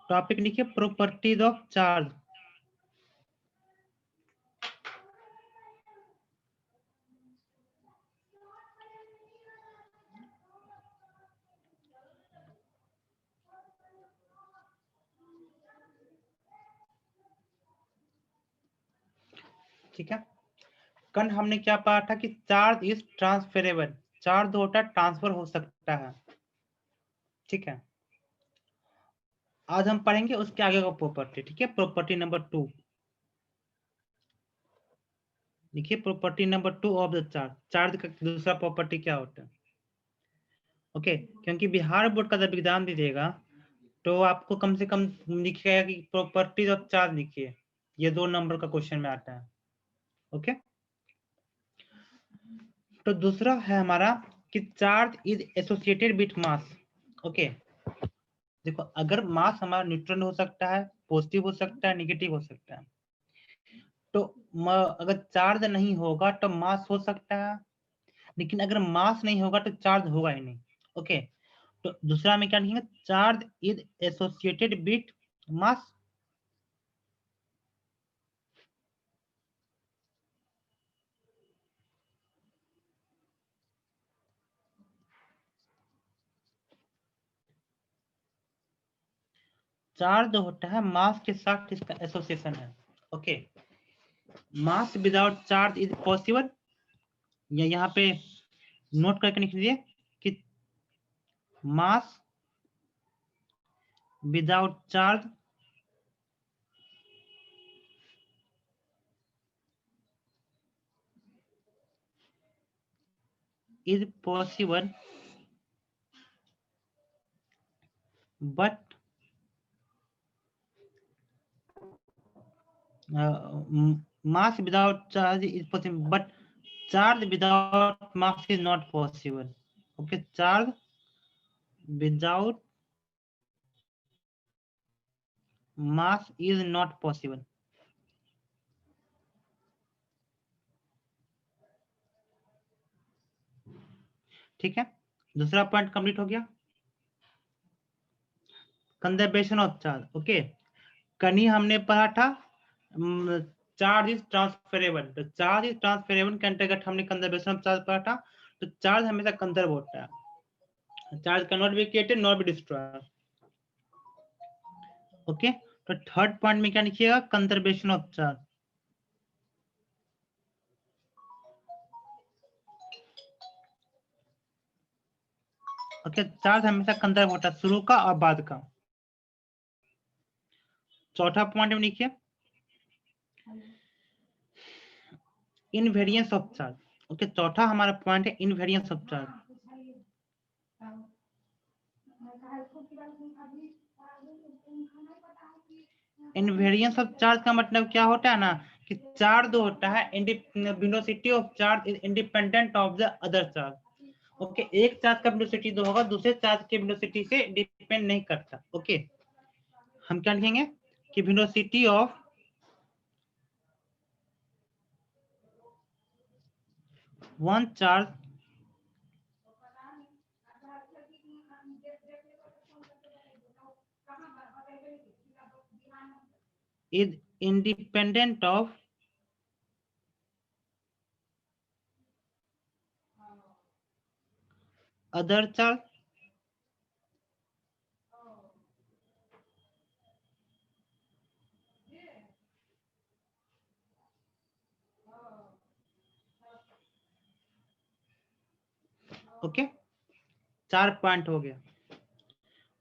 Topic लिखिए properties of charge. ठीक है, कल हमने क्या पढ़ा था कि चार्ज इज ट्रांसफरेबल, चार्ज होता ट्रांसफर हो सकता है। ठीक है, आज हम पढ़ेंगे उसके आगे का प्रॉपर्टी। ठीक है, प्रॉपर्टी नंबर 2 देखिए, property number 2 of the charge. Charge का दूसरा प्रॉपर्टी क्या होता है? ओके, क्योंकि बिहार बोर्ड का जब एग्जाम दीजिएगा तो आपको कम से कम लिखिएगा कि प्रॉपर्टीज ऑफ चार्ज लिखिए, ये 2 नंबर का क्वेश्चन में आता है। ओके, तो दूसरा है हमारा कि charge is associated with mass. Okay, देखो अगर मास हमारा न्यूट्रल हो सकता है, पॉजिटिव हो सकता है, नेगेटिव हो सकता है, तो अगर चार्ज नहीं होगा तो मास हो सकता है, लेकिन अगर मास नहीं होगा तो चार्ज होगा ही नहीं। ओके, तो दूसरा में क्या लिखेंगे? Charge is associated with mass. Charge होता है मास के साथ, इसका एसोसिएशन है। Okay, mass without charge is possible, या यहाँ पे नोट करके लिख दीजिए कि mass without charge is possible, but mass without charge is possible, but charge without mass is not possible. Okay, charge without mass is not possible. ठीक है, दूसरा पॉइंट कंप्लीट हो गया, कंजर्वेशन ऑफ चार्ज। ओके, कल हमने पढ़ा था charge is transferable, तो चार्ज इज ट्रांसफरेबल के अंतर्गत हमने कंजर्वेशन ऑफ चार्ज पढ़ा था। तो चार्ज हमेशा कंजर्व होता है, charge can not be created not be destroyed. Okay, तो थर्ड पॉइंट में क्या लिखिएगा? Conservation of charge. Okay, charge हमेशा कंजर्व होता है, शुरू का और बाद का। चौथा पॉइंट में लिखिए इनवेरियंस ऑफ चार्ज। ओके, चौथा हमारा पॉइंट है invariance of charge. Invariance of charge का मतलब क्या होता है ना, कि चार्ज होता है velocity of charge is independent of the other charge. Okay, एक चार्ज का वेलोसिटी जो होगा दूसरे चार्ज के वेलोसिटी से डिपेंड नहीं करता। ओके, हम क्या लिखेंगे कि velocity of one charge is independent of other charge। Okay, 4 point हो गया।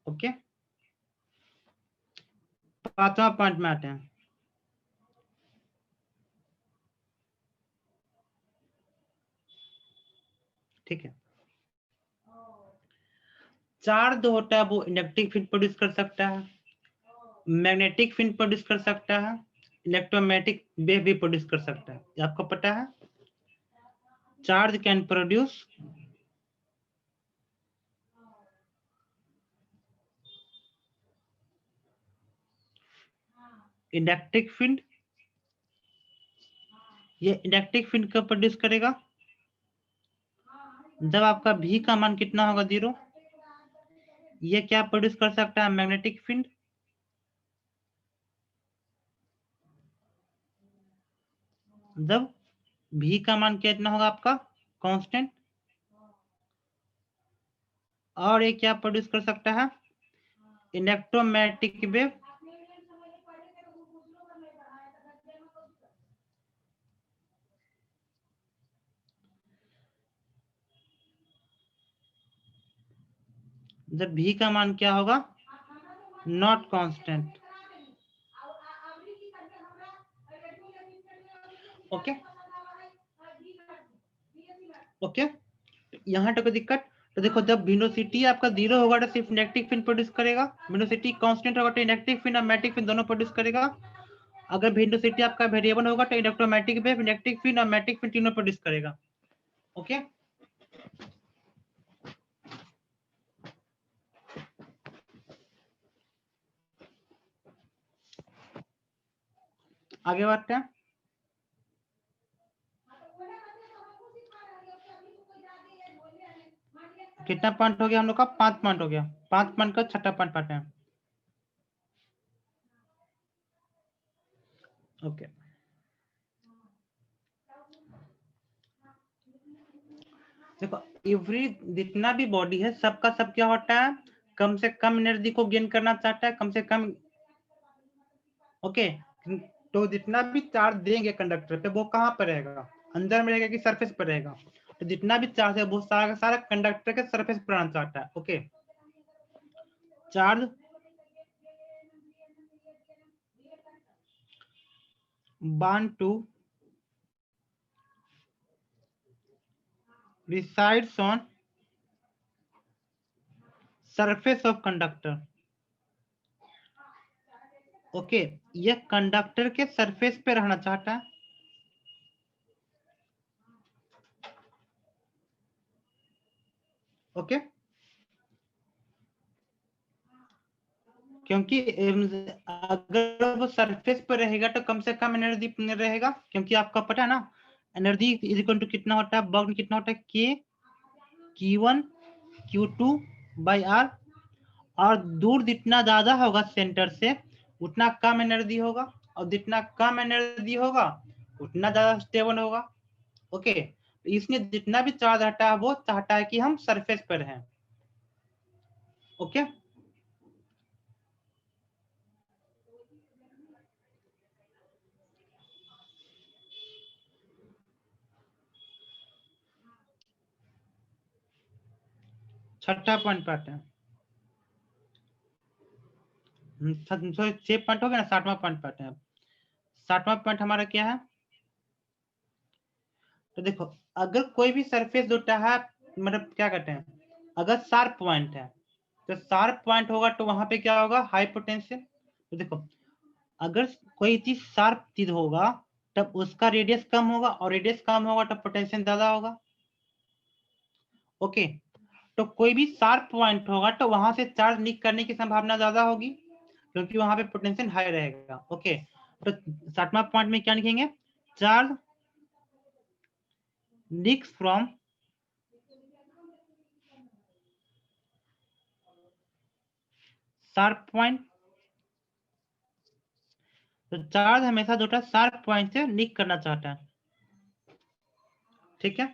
ओके, 5वां पॉइंट में आते हैं। ठीक है, चार्ज होता है वो इलेक्ट्रिक फील्ड प्रोड्यूस कर सकता है, मैग्नेटिक फील्ड प्रोड्यूस कर सकता है, इलेक्ट्रोमैग्नेटिक वेव भी प्रोड्यूस कर सकता है। ये आपको पता है, charge can produce electric field. ये इलेक्ट्रिक फील्ड कब प्रोड्यूस करेगा? जब आपका V का मान कितना होगा? 0। ये क्या प्रोड्यूस कर सकता है? Magnetic field. जब V का मान कितना होगा आपका कांस्टेंट, और ये क्या प्रोड्यूस कर सकता है, इलेक्ट्रोमैग्नेटिक वेव, जब V का मान क्या होगा, नॉट कांस्टेंट। ओके ओके, यहाँ तक कोई दिक्कत? तो देखो जब वेलोसिटी आपका 0 होगा तो सिर्फ इलेक्ट्रिक फील्ड प्रोड्यूस करेगा, वेलोसिटी कांस्टेंट होगा तो इलेक्ट्रिक फील्ड और मैग्नेटिक फील्ड दोनों प्रोड्यूस करेगा। अगर वेलोसिटी आपका वेरिएबल होगा तो इलेक्ट्रोमैग्नेटिक वेव, इलेक्ट्रिक फील्ड और मैग्नेटिक फील्ड तीनों प्रोड्यूस करेगा। ओके आगे बढ़ते हैं। कितना पॉइंट हो गया हम लोग का, 5 पॉइंट हो गया। 5 पॉइंट का छठा पॉइंट पाते हैं। ओके देखो, एवरी जितना भी बॉडी है सबका सब क्या होता है, कम से कम एनर्जी को गेन करना चाहता है, कम से कम। ओके तो जितना भी चार्ज देंगे कंडक्टर पे वो कहाँ पर रहेगा, अंदर में रहेगा कि सरफेस पर रहेगा, तो जितना भी चार्ज है वो सारा का सारा कंडक्टर के सरफेस पर आना चाहता है। Okay charge bond to resides on surface of conductor। Okay ये कंडक्टर के सरफेस पे रहना चाहता है। ओके क्योंकि अगर वो सरफेस पर रहेगा तो कम से कम एनर्जी रहेगा, क्योंकि आपका पता है ना एनर्जी इज इक्वल टू कितना होता है, वर्क कितना होता है, के Q1 Q2 बाई आर, और दूर जितना ज्यादा होगा सेंटर से उतना कम एनर्जी होगा, और जितना कम एनर्जी होगा उतना ज्यादा स्टेबल होगा। ओके इसने जितना भी चार्ज हटा है वो चाहता है कि हम सरफेस पर हैं। ओके छठा पॉइंट पे आते हैं। 6 पॉइंट हो गया ना, 7वां पॉइंट पे आते हैं। 7वां पॉइंट हमारा क्या है, तो देखो अगर कोई भी सरफेस होता है, मतलब क्या कहते हैं, अगर शार्प पॉइंट है तो शार्प पॉइंट होगा तो वहां पे क्या होगा, हाई पोटेंशियल। तो देखो अगर कोई चीज शार्प चीज होगा तब उसका रेडियस कम होगा, और रेडियस कम होगा तब पोटेंशियल ज्यादा होगा। ओके तो कोई भी शार्प पॉइंट होगा तो वहां से चार्ज लीक करने की संभावना ज्यादा होगी, क्योंकि वहां पे पोटेंशियल हाई रहेगा। ओके तो 7वां पॉइंट में क्या लिखेंगे, charge leaks from sharp point. तो चार्ज हमेशा जो है शार्प पॉइंट से लीक करना चाहता है। ठीक है,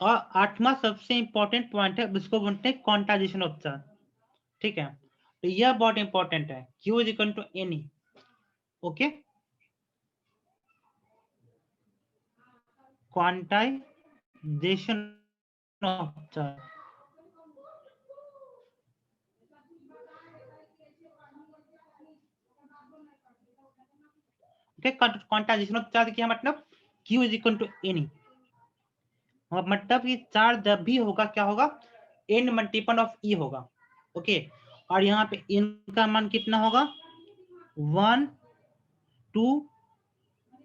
और 8वां सबसे इंपॉर्टेंट पॉइंट है, उसको बोलते हैं क्वांटाइजेशन ऑफ चार्ज। ठीक है तो यह बहुत इंपॉर्टेंट है, Q is equal to n e. Okay quantization of charge. Okay quantization of charge क्या मतलब, Q is equal to n e, मतलब कि चार्ज जब भी होगा क्या होगा, n मल्टीपल ऑफ E होगा। ओके और यहाँ पे n का मान कितना होगा, 1 2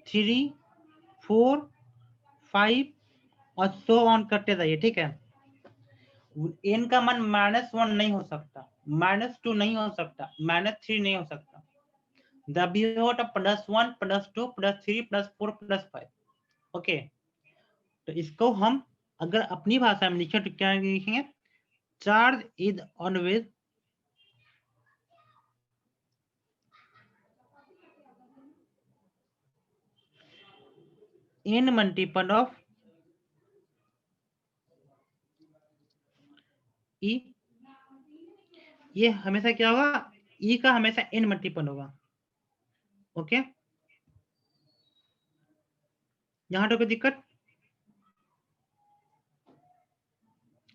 3 4 5 और सो ऑन करते जाइए। ठीक है n का मान -1 नहीं हो सकता, -2 नहीं हो सकता, -3 नहीं हो सकता, जब भी हो तो +1 +2 +3 +4 +5। ओके तो इसको हम अगर अपनी भाषा में लिखें तो क्या लिखेंगे, charge is always n multiple of E, ये हमेशा क्या होगा, E का हमेशा n मल्टीपल होगा। ओके, यहाँ तो कोई दिक्कत,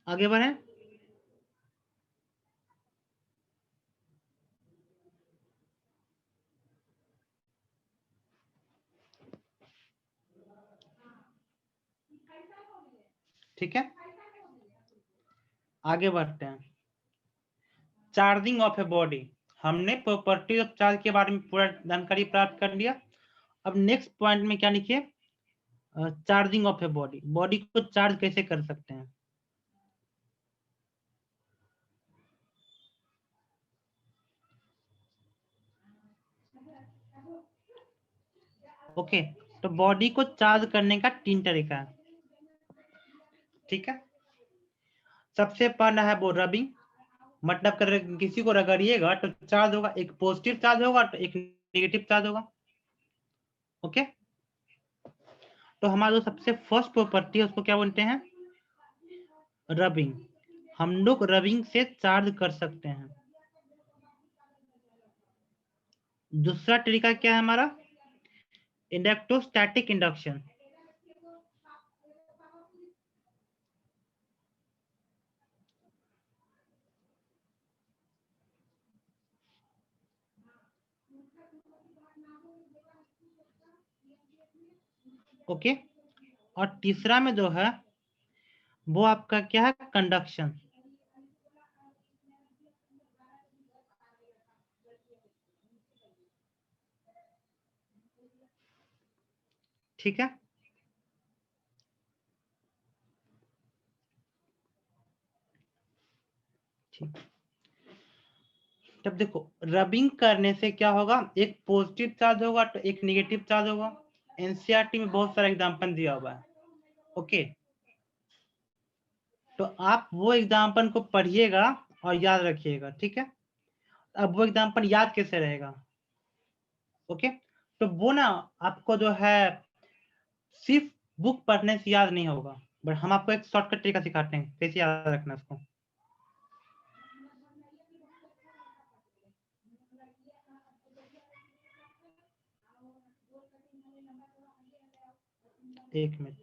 आगे बढ़े। ठीक है, आगे बढ़ते हैं। चार्जिंग ऑफ ए बॉडी, हमने प्रॉपर्टी ऑफ चार्ज के बारे में पूरा जानकारी प्राप्त कर लिया। अब नेक्स्ट पॉइंट में क्या लिखिए, charging of a body, body को चार्ज कैसे कर सकते हैं। ओके, तो बॉडी को चार्ज करने का 3 तरीका है। ठीक है, सबसे पहला है वो रबिंग, मतलब कर किसी को रगड़िएगा तो चार्ज होगा, एक पॉजिटिव चार्ज होगा तो एक नेगेटिव चार्ज होगा। ओके, तो हमारा जो सबसे फर्स्ट प्रॉपर्टी है उसको क्या बोलते हैं, रबिंग। हम लोग रबिंग से चार्ज कर सकते हैं। दूसरा तरीका क्या है हमारा, इलेक्ट्रोस्टैटिक इंडक्शन। ओके, और तीसरा में जो है वो आपका क्या है, कंडक्शन। ठीक है, ठीक। तब देखो रबिंग करने से क्या होगा, एक पॉजिटिव चार्ज होगा तो एक नेगेटिव चार्ज होगा। एनसीईआरटी में बहुत सारा एग्जांपल दिया हुआ है। ओके, तो आप वो एग्जांपल को पढ़िएगा और याद रखिएगा। ठीक है, अब वो एग्जांपल याद कैसे रहेगा। ओके, तो वो ना आपको जो है सिर्फ बुक पढ़ने से याद नहीं होगा, बट हम आपको एक शॉर्टकट तरीका सिखाते हैं कैसे याद रखना उसको। एक मिनट,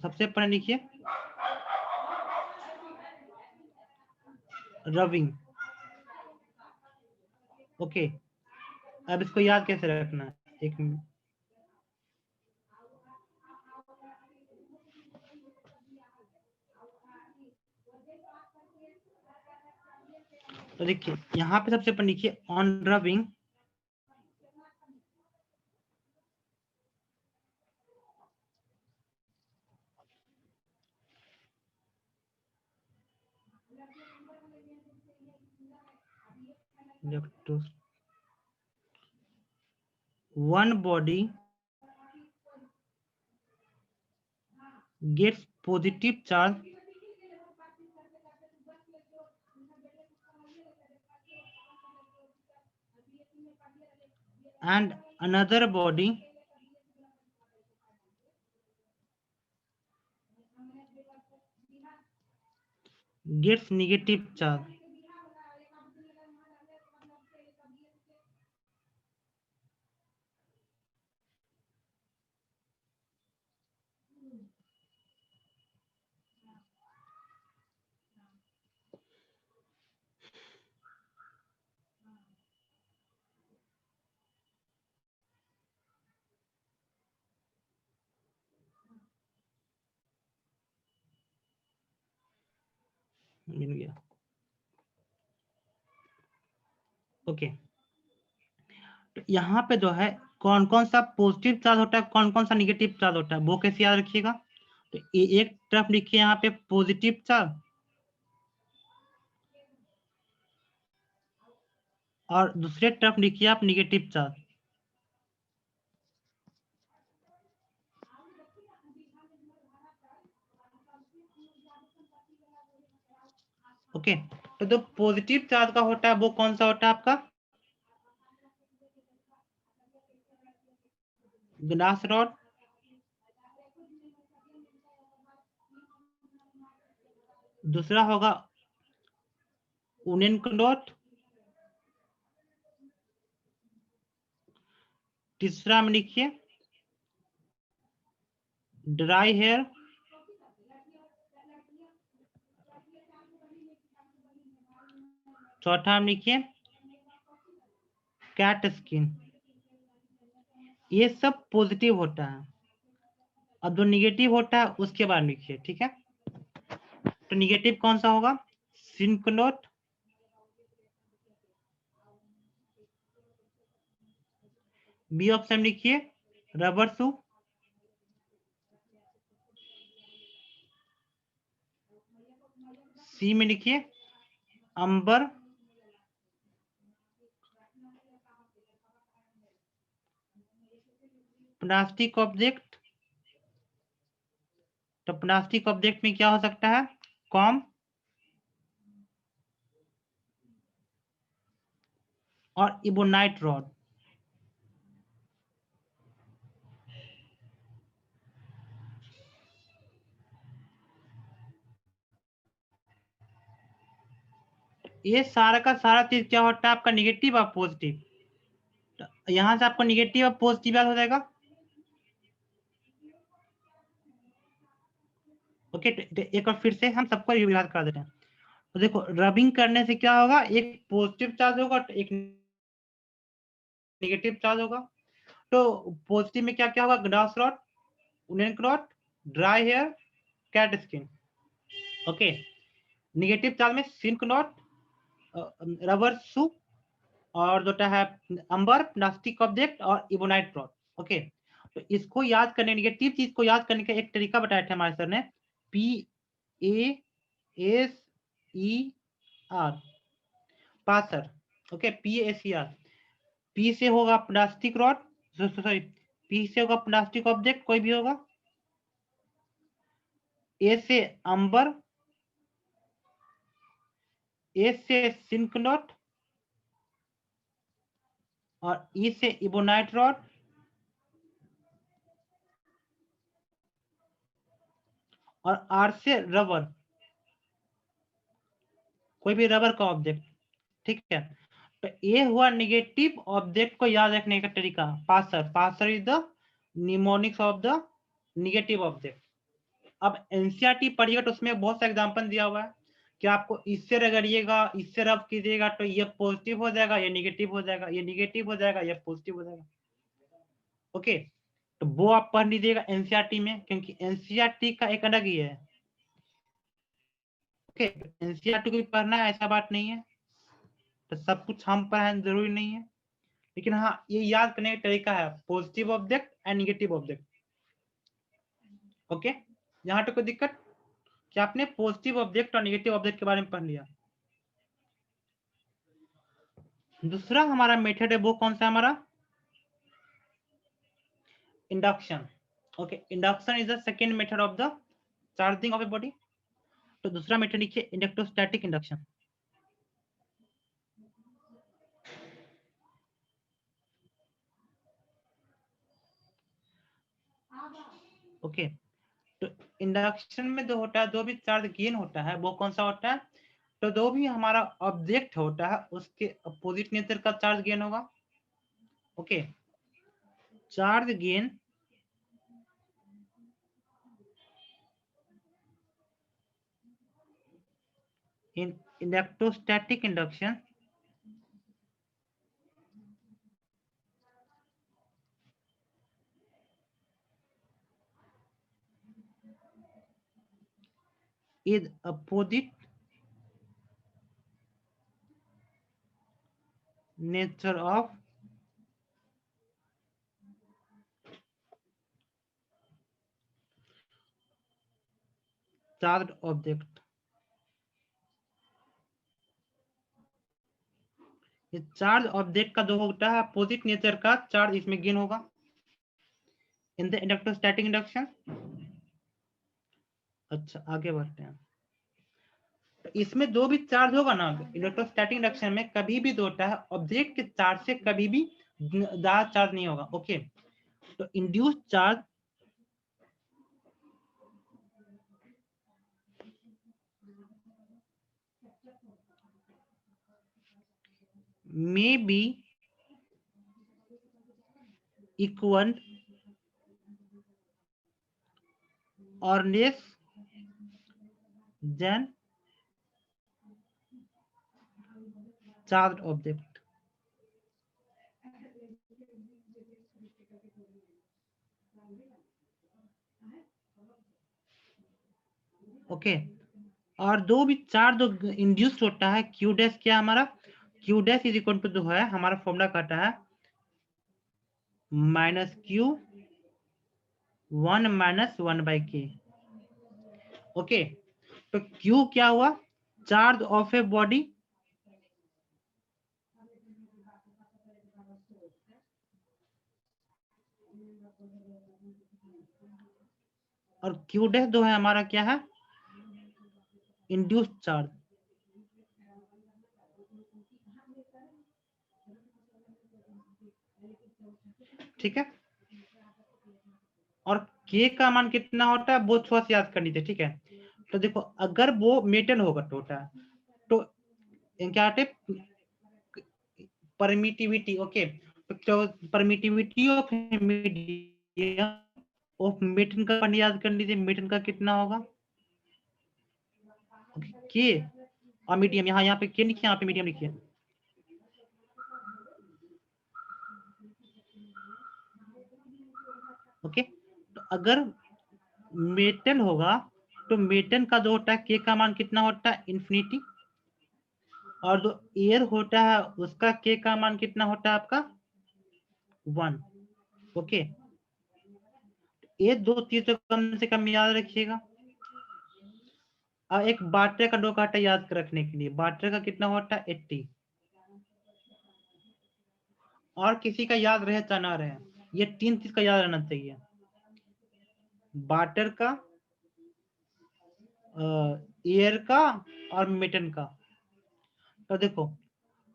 सबसे पहले लिखिए रबिंग। ओके, अब इसको याद कैसे रखना है, एक मिनट। तो देखिए यहाँ पे सबसे पहले लिखिए on rubbing, one body gets positive charge and another body gets negative charge. मिल गया। ओके, तो यहाँ पे जो है कौन कौन सा पॉजिटिव चार्ज होता है, कौन कौन सा निगेटिव चार्ज होता है, वो कैसे याद रखिएगा। तो एक तरफ लिखिए यहाँ पे पॉजिटिव चार्ज और दूसरे तरफ लिखिए आप निगेटिव चार्ज। ओके, तो जो पॉजिटिव चार्ज का होता है वो कौन सा होता है आपका? ग्लास रॉड, दूसरा होगा ऊनन क्लॉथ, तीसरा में लिखिए ड्राई हेयर, चौथा में लिखिए कैट स्किन। ये सब पॉजिटिव होता है। अब जो निगेटिव होता है उसके बारे में लिखिए, ठीक है। तो निगेटिव कौन सा होगा? सिंक्लोट, बी ऑप्शन लिखिए रबर शू, सी में लिखिए अंबर, प्लास्टिक ऑब्जेक्ट, तो प्लास्टिक ऑब्जेक्ट में क्या हो सकता है? कॉम और इबोनाइट रॉड। ये सारा का सारा चीज क्या होता है आपका? निगेटिव और पॉजिटिव। तो यहां से आपको निगेटिव और पॉजिटिव याद हो जाएगा। ओके, तो एक बार फिर से हम सबको याद कर देते हैं। तो देखो, रबिंग करने से क्या होगा? एक पॉजिटिव चार्ज होगा, एक नेगेटिव चार्ज होगा। तो पॉजिटिव में क्या क्या होगा? Glass rod, woollen cloth, dry hair, cat skin. Okay, negative charge में सिल्क नॉट, रबर शू, और जो है अंबर, प्लास्टिक ऑब्जेक्ट और इबोनाइट रॉड। ओके, तो इसको याद करने, नेगेटिव चीज को याद करने का एक तरीका बताया था हमारे सर ने, P A S E R, passer. Okay, P S E R. P से होगा प्लास्टिक रॉड, सॉरी, पी से होगा प्लास्टिक ऑब्जेक्ट कोई भी होगा, ए से अंबर, ए से सिंक नॉट, और ई से इबोनाइट रॉड, और आर से रबर, कोई भी रबर का ऑब्जेक्ट। ठीक है, तो ये हुआ नेगेटिव ऑब्जेक्ट को याद रखने का तरीका। Passer, passer is the mnemonics of the negative object. अब एनसीईआरटी पढ़िएगा तो उसमें बहुत सा एग्जांपल दिया हुआ है कि आपको इससे रगड़िएगा, इससे रब कीजिएगा तो ये पॉजिटिव हो जाएगा, ये नेगेटिव हो जाएगा, ये नेगेटिव हो जाएगा, ये पॉजिटिव हो जाएगा। ओके, तो वो आप पढ़ लीजिएगा एनसीईआरटी में, क्योंकि एनसीईआरटी का एक अलग ही है। ओके, एनसीईआरटी को भी पढ़ना है ऐसा बात नहीं है, तो सब कुछ हम पढ़ाएं जरूरी नहीं है, लेकिन हाँ ये याद करने का तरीका है, positive object and negative object. Okay, यहाँ तक कोई दिक्कत? क्या आपने पॉजिटिव ऑब्जेक्ट और नेगेटिव ऑब्जेक्ट के बारे में पढ़ लिया? दूसरा हमारा मेथड है वो कौन सा हमारा? Induction. Okay, induction is the second method of the charging of a body. तो दूसरा मेथड लिखिए इलेक्ट्रोस्टैटिक इंडक्शन। ओके, तो इंडक्शन में जो होता है, जो भी चार्ज गेन होता है वो कौन सा होता है? तो जो भी हमारा ऑब्जेक्ट होता है उसके अपोजिट नेचर का चार्ज गेन होगा। Okay, charge gain in electrostatic induction is opposite nature of charged object। ये चार्ज ऑब्जेक्ट का जो होता है अपोजिट नेचर का चार्ज इसमें गेन होगा इन द इलेक्ट्रोस्टैटिक इंडक्शन। अच्छा, आगे बढ़ते हैं। तो इसमें जो भी चार्ज होगा ना इलेक्ट्रोस्टैटिक इंडक्शन में, कभी भी जो होता है ऑब्जेक्ट के चार्ज से कभी भी ज्यादा चार्ज नहीं होगा। ओके, तो induce charge may be equal or less than charged object। Okay, और जो भी चार्ज जो इंड्यूस्ड होता है क्यू डैश, क्या हमारा Q dash is equal to जो है हमारा फॉर्मूला कहता है minus Q 1 minus 1/k। Okay, तो क्यू क्या हुआ, चार्ज ऑफ ए बॉडी, और क्यू डैश जो है हमारा क्या है, इंड्यूस्ड चार्ज। ठीक है, और के का मान कितना होता है वो थोड़ा सा याद कर लीजिए। ठीक है, तो देखो अगर वो मेटल होगा टोटल, तो क्या होता है परमिटिविटी। ओके, तो परमिटिविटी ऑफ मीडियम ऑफ मेटन का मान याद कर लीजिए, मेटन का कितना होगा के, और मीडियम यहाँ पे के लिखिए, यहाँ पे मीडियम लिखिए। ओके, तो अगर मेटल होगा तो मेटल का जो होता है के का मान कितना होता है इन्फिनिटी, और जो एयर होता है उसका के का मान कितना होता है आपका 1। ओके, ये दो चीजों कम से कम याद रखिएगा। अब एक वाटर का दो काटा याद रखने के लिए, वाटर का कितना होता है 80, और किसी का याद रहे चाहे ना रहे, ये 3 चीज का याद रहना चाहिए, वाटर का, एयर का, और मेटन का। तो देखो,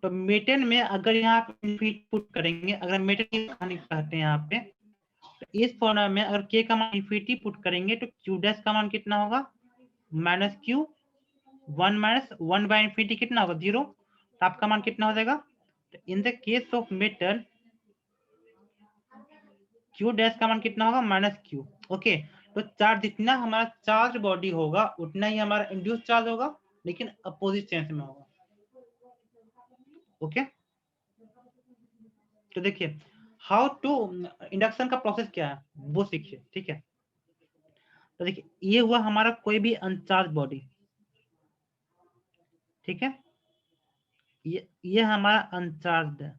तो मेटन में अगर यहाँ पे फीट पुट करेंगे, अगर मेटन कहते हैं यहाँ पे, तो इस फॉर्मूला में अगर के का मान इन्फिनिटी पुट करेंगे तो क्यू डैश का मान कितना होगा माइनस क्यू 1 माइनस 1/इन्फिनिटी कितना होगा 0, तो आपका मान कितना हो जाएगा। तो in the case of metal Q dash का मान कितना होगा माइनस क्यू। ओके, तो चार्ज जितना हमारा चार्ज बॉडी होगा उतना ही हमारा इंड्यूस चार्ज होगा, लेकिन अपोजिट सेंस में होगा। ओके, तो देखिए हाउ टू इंडक्शन का प्रोसेस क्या है वो सीखिए। ठीक है, तो देखिए ये हुआ हमारा कोई भी अनचार्ज बॉडी। ठीक है, ये हमारा अनचार्ज है।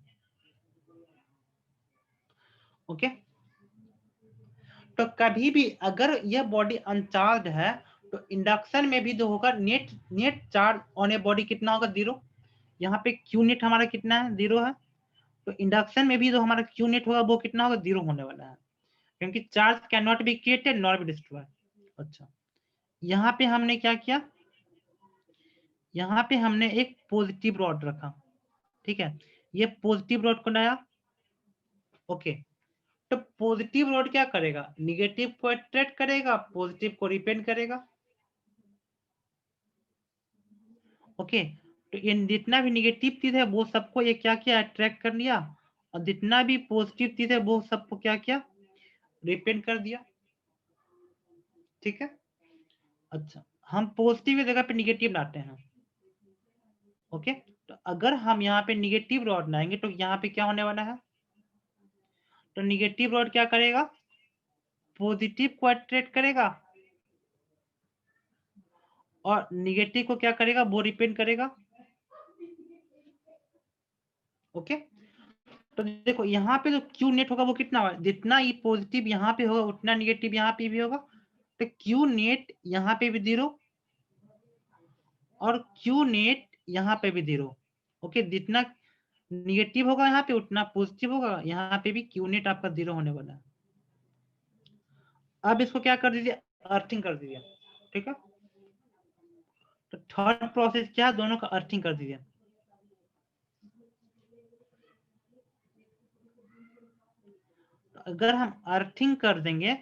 ओके, तो कभी भी अगर यह बॉडी अनचार्ज है तो इंडक्शन में भी जो होगा net net charge on a body कितना होगा 0। यहाँ पे क्यू नेट हमारा कितना है 0 है, तो इंडक्शन में भी जो हमारा क्यू नेट होगा वो कितना होगा 0 होने वाला है, क्योंकि charge can not be created not be destroyed. अच्छा, यहाँ पे हमने क्या किया, यहाँ पे हमने एक पॉजिटिव रॉड रखा। ठीक है, ये पॉजिटिव रॉड को लाया। ओके, तो पॉजिटिव रॉड क्या करेगा, निगेटिव को अट्रैक्ट करेगा, पॉजिटिव को रिपेल करेगा। ओके, तो ये जितना भी निगेटिव चीज है वो सबको ये क्या किया अट्रैक्ट कर लिया, और जितना भी पॉजिटिव चीज है वो सबको क्या किया रिपेल कर दिया। ठीक है, अच्छा हम पॉजिटिव की जगह पे निगेटिव लाते हैं। ओके, तो अगर हम यहाँ पे निगेटिव रॉड लाएंगे तो यहाँ पे क्या होने वाला है, तो निगेटिव रॉड क्या करेगा पॉजिटिव को अट्रैक्ट करेगा, और निगेटिव को क्या करेगा वो रिपेल करेगा। ओके, तो देखो यहाँ पे जो क्यू नेट होगा वो कितना होगा, जितना ही पॉजिटिव यहाँ पे होगा उतना निगेटिव यहाँ पे भी होगा, तो क्यू नेट यहाँ पे भी 0 और क्यू नेट यहाँ पे भी 0। ओके, जितना निगेटिव होगा यहाँ पे उतना पॉजिटिव होगा, यहाँ पे भी क्यू नेट आपका 0 होने वाला है। अब इसको क्या कर दीजिए अर्थिंग कर दीजिए। ठीक है, तो थर्ड प्रोसेस क्या है, दोनों का अर्थिंग कर दीजिए। अगर हम अर्थिंग कर देंगे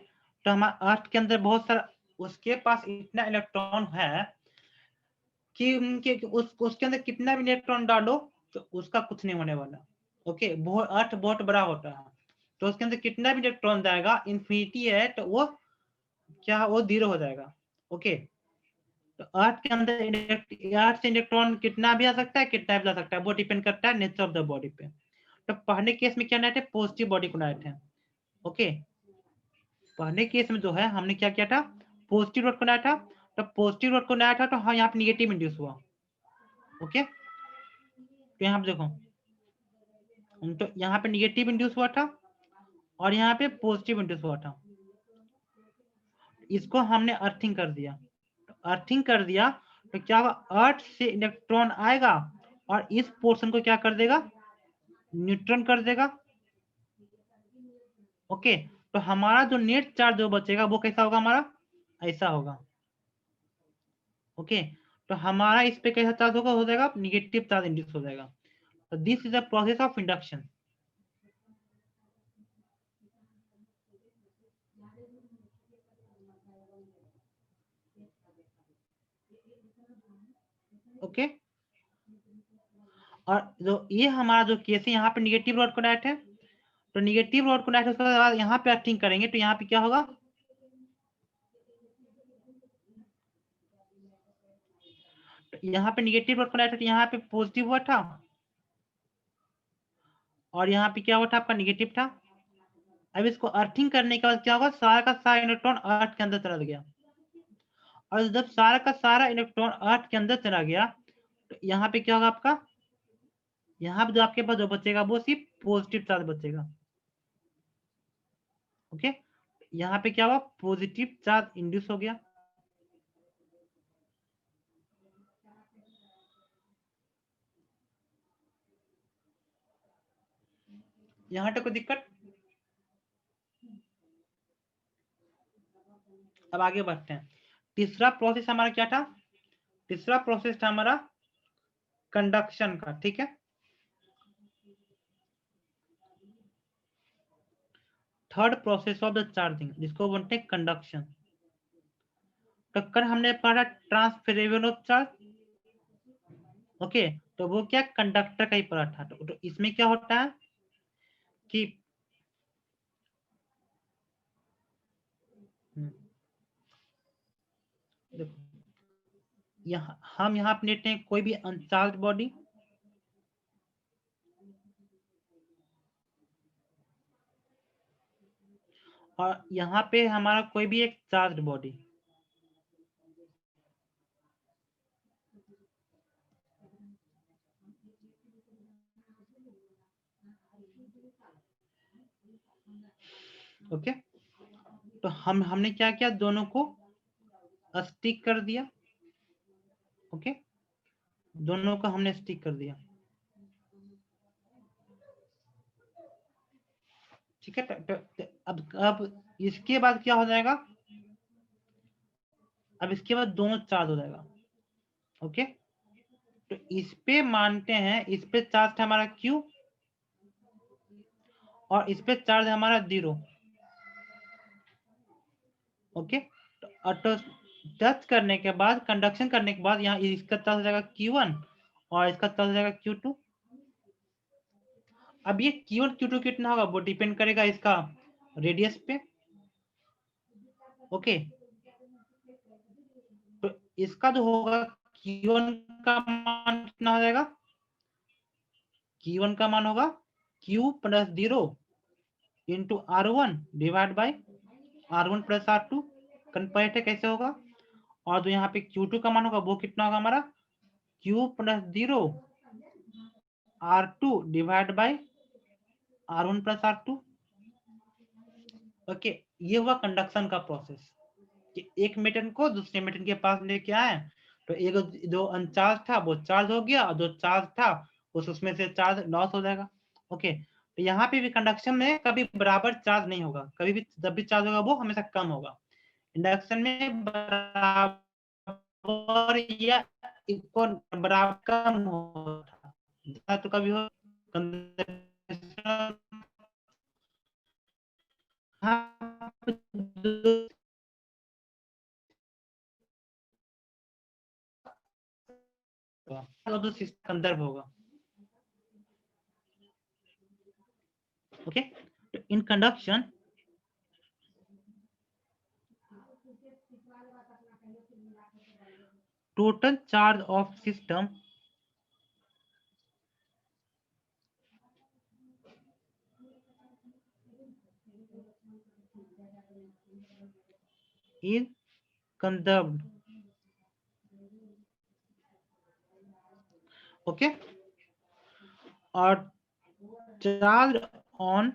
तो हमारे अर्थ के अंदर बहुत सारा, उसके पास इतना इलेक्ट्रॉन है कि उसके अंदर कितना भी इलेक्ट्रॉन डालो तो उसका कुछ नहीं होने वाला। ओके, बहुत अर्थ बहुत बड़ा होता है, तो उसके अंदर कितना भी इलेक्ट्रॉन जाएगा, इन्फिनिटी है, तो वो क्या, वो 0 हो जाएगा। ओके, तो अर्थ के अंदर अर्थ से इलेक्ट्रॉन कितना भी आ सकता है, कितना भी जा सकता है, वो डिपेंड करता है नेचर ऑफ द बॉडी पे। तो पहले केस में क्या नाइट है, पॉजिटिव बॉडी को नाइट है। ओके, पहले केस में जो है हमने क्या किया था, पॉजिटिव रोड को लाया था, तो पॉजिटिव रोड को लाया था तो हाँ यहाँ पे निगेटिव इंड्यूस हुआ। ओके, तो यहाँ पे देखो, तो यहाँ पे निगेटिव इंड्यूस हुआ था और यहाँ पे पॉजिटिव इंड्यूस हुआ था। इसको हमने अर्थिंग कर दिया, तो अर्थिंग कर दिया तो क्या होगा, अर्थ से इलेक्ट्रॉन आएगा और इस पोर्शन को क्या कर देगा, न्यूट्रॉन कर देगा। ओके, तो हमारा जो नेट चार्ज जो बचेगा वो कैसा होगा, हमारा ऐसा होगा। ओके, तो हमारा इस पे कैसा चार्ज होगा, हो जाएगा निगेटिव चार्ज इंड्यूस हो जाएगा। तो this is the process of induction. Okay, और जो ये हमारा जो केस है, यहाँ पे निगेटिव रॉड कनेक्ट है, तो निगेटिव रॉड कनेक्ट उसके बाद यहाँ पे अर्थिंग करेंगे तो यहाँ पे क्या होगा, तो यहाँ पे निगेटिव रॉड कनेक्ट है तो यहाँ पे पॉजिटिव हुआ था और यहाँ पे क्या हुआ था, आपका निगेटिव था। अब इसको अर्थिंग करने के बाद क्या होगा, सारा का सारा इलेक्ट्रॉन अर्थ के अंदर चला गया, और जब सारा का सारा इलेक्ट्रॉन अर्थ के अंदर चला गया तो यहाँ पे क्या होगा आपका, यहाँ पे जो आपके पास जो बचेगा वो सिर्फ पॉजिटिव चार्ज बचेगा। ओके, यहाँ पे क्या हुआ, पॉजिटिव चार्ज इंड्यूस हो गया। यहाँ तक कोई दिक्कत? अब आगे बढ़ते हैं। तीसरा प्रोसेस हमारा क्या था, तीसरा प्रोसेस था हमारा कंडक्शन का। ठीक है, third process of the charging, जिसको बोलते हैं कंडक्शन। तो कल हमने पढ़ा ट्रांसफरेबल ऑफ चार्ज। ओके, तो वो क्या, कंडक्टर का ही पढ़ा था। तो इसमें क्या होता है कि देखो, यहाँ हम यहाँ पे लेते हैं कोई भी अनचार्ज बॉडी, और यहाँ पे हमारा कोई भी एक चार्ज बॉडी। ओके, तो हमने क्या किया, दोनों को स्टिक कर दिया। ओके, दोनों को हमने स्टिक कर दिया। ठीक है, अब इसके बाद क्या हो जाएगा, अब इसके बाद दोनों चार्ज हो जाएगा। ओके, तो इस पे मानते हैं, इस पे चार्ज था हमारा Q और इस पे चार्ज है हमारा 0। ओके, तो टच करने के बाद, कंडक्शन करने के बाद यहाँ इसका चार्ज हो जाएगा Q1 और इसका चार्ज हो जाएगा Q2। अब ये Q1 Q2 कितना होगा, वो डिपेंड करेगा इसका रेडियस पे। ओके, तो इसका जो होगा Q1 का मान कितना हो जाएगा, Q1 का मान होगा Q plus 0 into R1 divide by R1 plus R2। Comparator कैसे होगा, और जो यहाँ पे Q2 का मान होगा वो कितना होगा हमारा, Q plus 0 R2 divide by R1 plus R2। Okay, ये हुआ कंडक्शन का प्रोसेस कि एक मेटल को दूसरे मेटल के पास लेके आए, तो एक जो अनचार्ज था वो चार्ज हो गया और जो चार्ज था उसमें से चार्ज लॉस हो जाएगा। ओके, तो यहाँ पे भी कंडक्शन में कभी बराबर चार्ज नहीं होगा, कभी भी जब भी चार्ज होगा वो हमेशा कम होगा। इंडक्शन में बराबर बराबर या इक्वल बराबर कम होता तो कभी हो संदर्भ होगा। Okay, in conduction total charge of system is conserved. Okay, or charge on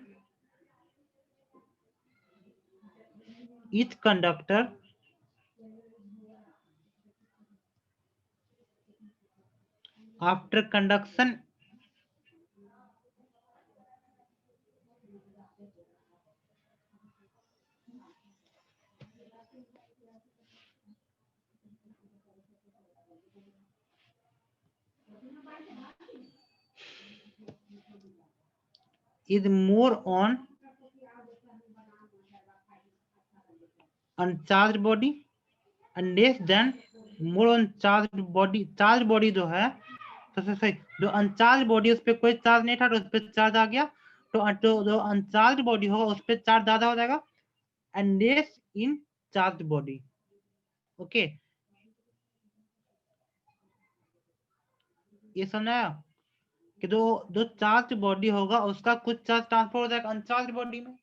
each conductor after conduction is more on uncharged body and less than more on charged body। Charge body जो है तो सही, जो uncharged body उस पर कोई charge नहीं था तो उस पर चार्ज आ गया, तो जो अनचार्ज बॉडी होगा उस पर चार्ज ज्यादा हो जाएगा and less in charge body. Okay, ये समझाया कि जो जो चार्ज बॉडी होगा उसका कुछ चार्ज ट्रांसफर हो जाएगा अनचार्ज बॉडी में,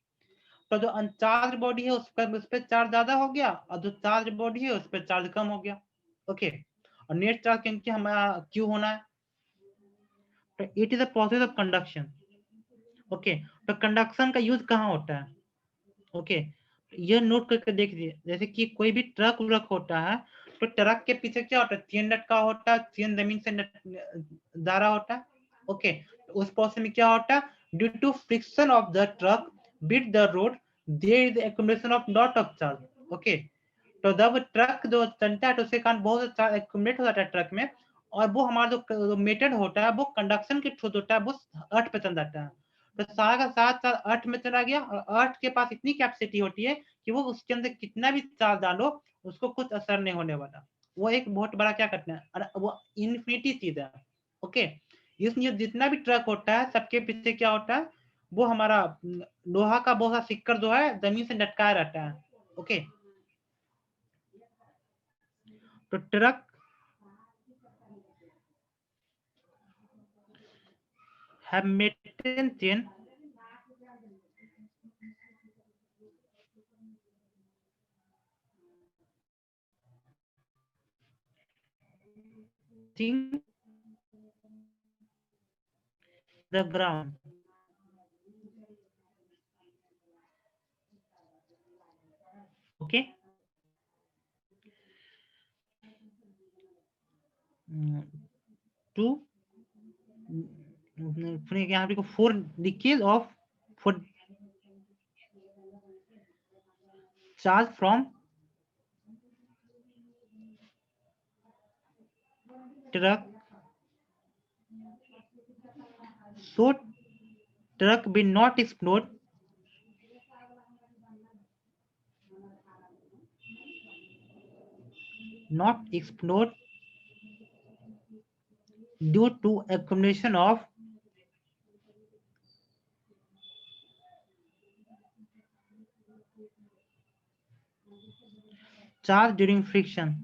तो जो अनचार्ज बॉडी है उस पर चार्ज ज्यादा हो गया और जो चार्ज बॉडी है उस पर चार्ज कम हो गया। ओके, और नेट चार्ज क्योंकि हमारा क्यू होना है, तो it is a process of conduction. Okay, तो कंडक्शन का यूज कहाँ होता है? ओके, ये नोट करके देखिए, जैसे कि कोई भी ट्रक व्रक होता है तो ट्रक के पीछे क्या होता है, चेन लटका होता है, चेन जमीन से जा रहा होता है। ओके, उस प्रोसेस में क्या होता है, due to friction of the truck with the road there is accumulation of lot of charge. Okay, तो जब ट्रक जो चलता है तो उसके कारण बहुत चार्ज एक्युमुलेट हो जाता है ट्रक में, और वो हमारा जो मेथड होता है वो कंडक्शन के थ्रू होता है, वो अर्थ पे चल जाता है, तो सारा का सारा चार्ज अर्थ में चला गया, और अर्थ के पास इतनी कैपेसिटी होती है कि वो उसके अंदर कितना भी चार्ज डालो उसको कुछ असर नहीं होने वाला। वो एक बहुत बड़ा क्या करते हैं, वो इन्फिनिटी चीज है। ओके, इसलिए जितना भी ट्रक होता है सबके पीछे क्या होता है, वो हमारा लोहा का बहुत सा सिक्कर जो है जमीन से लटकाया रहता है। ओके, तो truck have maintained chain thing the ground। Okay, to यहाँ पे for decays of for charge from truck, so truck will not explode due to accumulation of charge during friction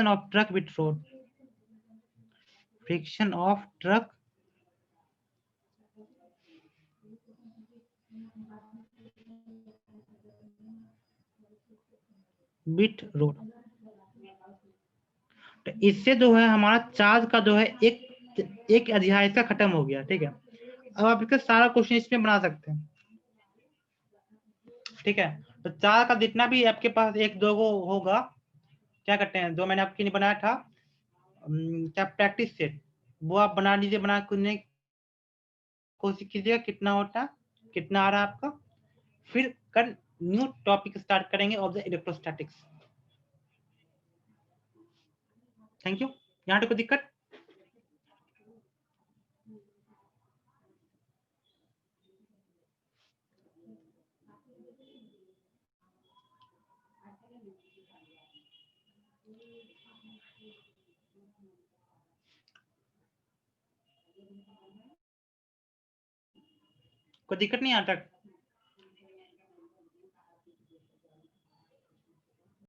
of truck with road, friction of truck with road। तो इससे जो है हमारा charge का जो है एक अध्याय का खत्म हो गया। ठीक है, अब आप इसका सारा क्वेश्चन इसमें बना सकते हैं। ठीक है, तो चार्ज का जितना भी आपके पास एक दो गो होगा, क्या करते हैं, जो मैंने आपके लिए बनाया था क्या प्रैक्टिस सेट, वो आप बना लीजिए, बना करने कोशिश कीजिएगा कितना होता है, कितना आ रहा है आपका? फिर कल न्यू टॉपिक स्टार्ट करेंगे of the electrostatics. Thank you. यहाँ पे कोई दिक्कत? कोई दिक्कत नहीं आता?